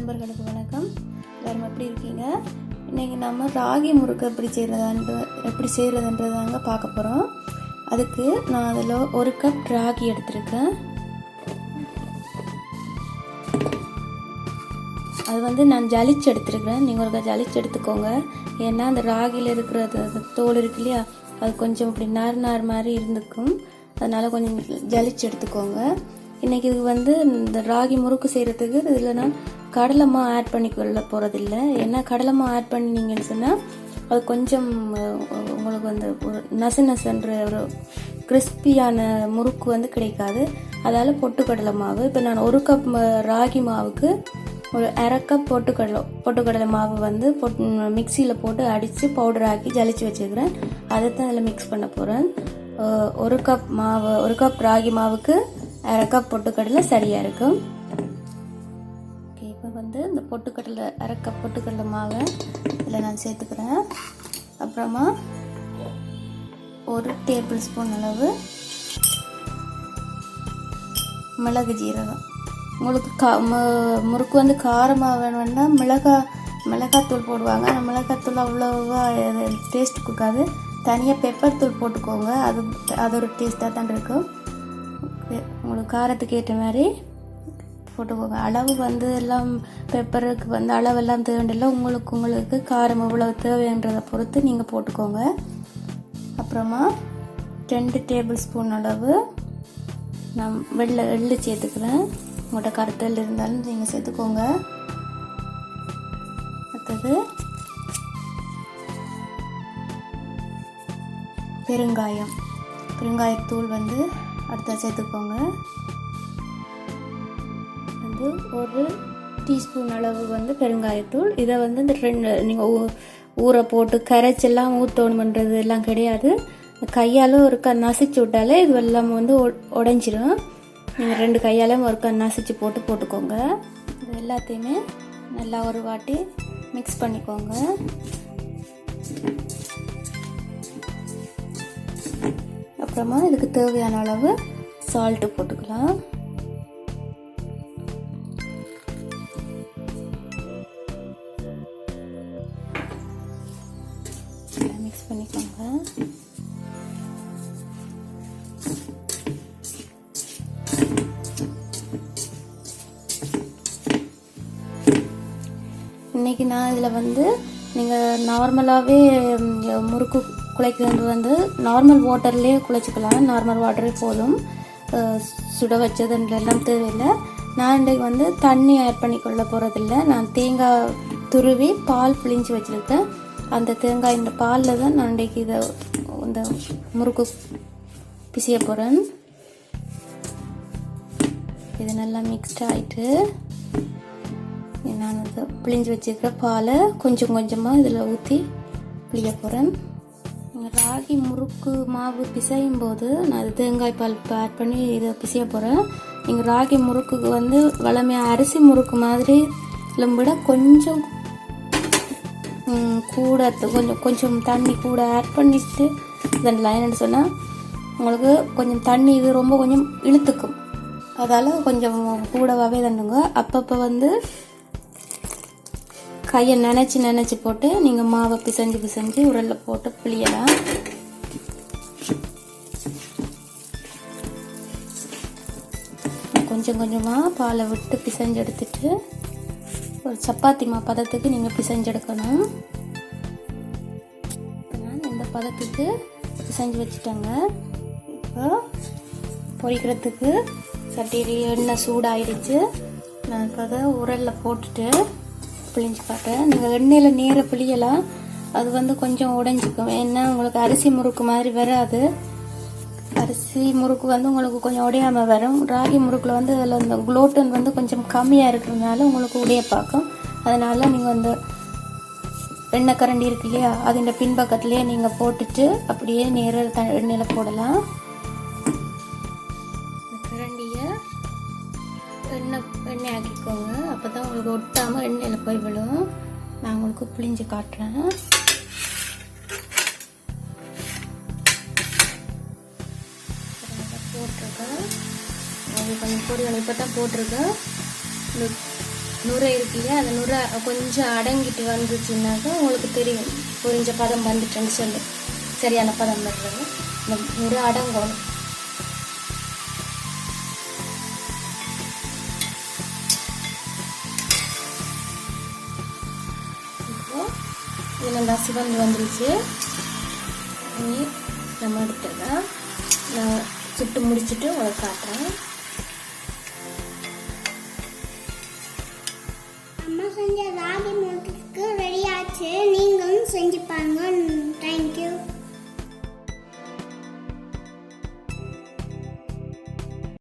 நண்பர்களுக்கு வணக்கம். எல்லாரும் எப்படி இருக்கீங்க? இன்றைக்கி நம்ம ராகி முறுக்கு எப்படி செய்கிறதுன்றதாங்க பார்க்க போகிறோம். அதுக்கு நான் அதில் 1 கப் ராகி எடுத்திருக்கேன். அது நான் ஜலிச்சு எடுத்துருக்கிறேன். நீங்கள் ஒரு ஜலிச்சு எடுத்துக்கோங்க. ஏன்னா அந்த ராகியில் இருக்கிற தோல் இருக்கு இல்லையா, அது கொஞ்சம் இப்படி நார் மாதிரி இருந்துக்கும். அதனால் கொஞ்சம் ஜலிச்சு எடுத்துக்கோங்க. இன்றைக்கி இது இந்த ராகி முறுக்கு செய்கிறதுக்கு இதில் நான் கடலை மாவு ஆட் பண்ணிக்கொள்ள போகிறதில்ல. ஏன்னா கடலை மாவு ஆட் பண்ணிங்கன்னு சொன்னால் அது கொஞ்சம் உங்களுக்கு ஒரு நசுன்ற ஒரு கிறிஸ்பியான முறுக்கு கிடைக்காது. அதால் பொட்டுக்கடலை மாவு, இப்போ நான் 1 கப் ராகி மாவுக்கு ஒரு 1/2 கப் பொட்டுக்கடலை மாவு மிக்சியில் போட்டு அடித்து பவுடர் ஆக்கி ஜலிச்சு வச்சுக்கிறேன். அதை தான் அதில் மிக்ஸ் பண்ண போகிறேன். 1 கப் ராகி மாவுக்கு 1/2 கப் பொட்டுக்கடலை சரியாக இருக்கும். ஓகே, இப்போ இந்த பொட்டுக்கடலை 1/2 கப் பொட்டுக்கடலை மாவை இதில் நான் சேர்த்துக்கிறேன். அப்புறமா 1 டேபிள் ஸ்பூன் அளவு மிளகு ஜீரகம். உங்களுக்கு முறுக்கு காரமாக வேணும்னா மிளகாத்தூள் போடுவாங்க. அந்த மிளகாத்தூள் அவ்வளோவா டேஸ்ட் கொடுக்காது. தனியாக பெப்பர் தூள் போட்டுக்கோங்க. அது ஒரு டேஸ்ட்டாக தான் இருக்கும். உங்களுக்கு காரத்துக்கு ஏற்ற மாதிரி போட்டுக்கோங்க. அளவு எல்லாம் பெப்பருக்கு அளவெல்லாம் தேவையில்லை. உங்களுக்கு காரம் எவ்வளோ தேவைன்றதை பொறுத்து நீங்கள் போட்டுக்கோங்க. அப்புறமா 2 டேபிள் ஸ்பூன் அளவு நான் எள்ளு சேர்த்துக்கிறேன். உங்கள்கிட்ட கருத்தல் இருந்தாலும் நீங்கள் சேர்த்துக்கோங்க. அடுத்தது பெருங்காயத்தூள் அடுத்த சேர்த்துக்கோங்க. 1 டீஸ்பூன் அளவு பெருங்காயத்தூள். இதை இந்த 2 நீங்கள் ஊற போட்டு கரைச்செல்லாம் ஊற்றணுன்றது எல்லாம் கிடையாது. கையால் ஒருக்கா நசிச்சு விட்டாலே இது எல்லாம் உடைஞ்சிரும். நீங்கள் 2 கையாலும் ஒருக்கா நசிச்சு போட்டுக்கோங்க. இது எல்லாத்தையுமே நல்லா ஒரு வாட்டி மிக்ஸ் பண்ணிக்கோங்க. அப்புறமா இதுக்கு தேவையான அளவு சால்ட்டு போட்டுக்கலாம். மிக்ஸ் பண்ணிக்கோங்க. இன்றைக்கி நான் இதில் நீங்கள் நார்மலாகவே முறுக்கு குழைக்கிறது நார்மல் வாட்டர்லேயே குழைச்சிக்கலாம். நார்மல் வாட்டரே போதும். சுட வச்சதுன்றெல்லாம் தேவையில்லை. நான் இன்றைக்கு தண்ணி ஆட் பண்ணிக்கொள்ள போகிறதில்ல. நான் தேங்காய் துருவி பால் பிழிஞ்சு வச்சுருக்கேன். அந்த தேங்காய் இந்த பாலில் தான் நான் இன்றைக்கு இந்த முறுக்கு பிசைய போகிறேன். இது நல்லா மிக்ஸ்ட் ஆகிட்டு நான் பிழிஞ்சு வச்சுருக்கிற பாலை கொஞ்சம் கொஞ்சமாக இதில் ஊற்றி பிழிய போகிறேன். ராகி முறுக்கு மாவு பிசையும் போது நான் அது தேங்காய் பால் ஆட் பண்ணி இதை பிசைய போகிறேன். நீங்கள் ராகி முறுக்குக்கு வளமையாக அரிசி முறுக்கு மாதிரி விட கொஞ்சம் கூட கொஞ்சம் தண்ணி கூட ஆட் பண்ணிட்டு இதன் லைன்னு சொன்னால் உங்களுக்கு கொஞ்சம் தண்ணி இது ரொம்ப கொஞ்சம் இழுத்துக்கும். அதால் கொஞ்சம் கூடவாகவே தண்ணுங்க. அப்பப்போ கையை நினச்சி போட்டு நீங்கள் மாவை பிசைஞ்சு உரலில் போட்டு பிழியலாம். கொஞ்சம் கொஞ்சமாக பாலை விட்டு பிசைஞ்சு எடுத்துட்டு ஒரு சப்பாத்தி மா பதத்துக்கு நீங்கள் பிசைஞ்சு எடுக்கணும். நான் இந்த பதத்துக்கு பிசைஞ்சு வச்சுட்டேங்க. இப்போ பொரிக்கிறதுக்கு சட்டியில் எண்ணெய் சூடாயிடுச்சு. நான் இப்போ அதை உரலில் போட்டுட்டு பிழிஞ்சு பார்த்தேன். நீங்கள் எண்ணெயில் நேர பிழியலாம். அது கொஞ்சம் உடைஞ்சிக்கும். ஏன்னா உங்களுக்கு அரிசி முறுக்கு மாதிரி வராது. அரிசி முறுக்கு உங்களுக்கு கொஞ்சம் உடையாமல் வரும். ராகி முறுக்கில் அதில் இந்த குளோட்டன் கொஞ்சம் கம்மியாக இருக்கிறதுனால உங்களுக்கு உடைய பார்க்கும். அதனால் நீங்கள் எண்ணெய் கரண்டி இருக்கு இல்லையா, அது இந்த பின்பக்கத்துலேயே நீங்கள் போட்டுட்டு அப்படியே நேர எண்ணெயில் போடலாம். கரண்டியை எண்ணெய் ஆக்கிக்கோங்க. அப்போ தான் உங்களுக்கு ஒட்டாமல் எண்ணெயில் போய் விழும். நான் உங்களுக்கு பிழிஞ்சு காட்டுறேன். போட்டிருக்கேன். அது கொஞ்சம் பொரியல் இப்போ தான் போட்டிருக்கேன். நுரை இருக்கு இல்லையா, அந்த நுரை கொஞ்சம் அடங்கிட்டு வந்துச்சுன்னாக்கா உங்களுக்கு தெரியும் பொரிஞ்ச பதம் வந்துட்டேன்னு சொல்லு. சரியான பதம் வர்றது இந்த நுரை அடங்கணும். இப்போ இது நல்லா சிவந்து வந்துருச்சு. இனி நம்ம எடுத்துடலாம். நான் சுட்டு முடிச்சுட்டு உங்களுக்கு காட்டுறேன். அம்மா செஞ்ச ராகி முறுக்கு ரெடி ஆச்சு. நீங்களும் செஞ்சு பாருங்க.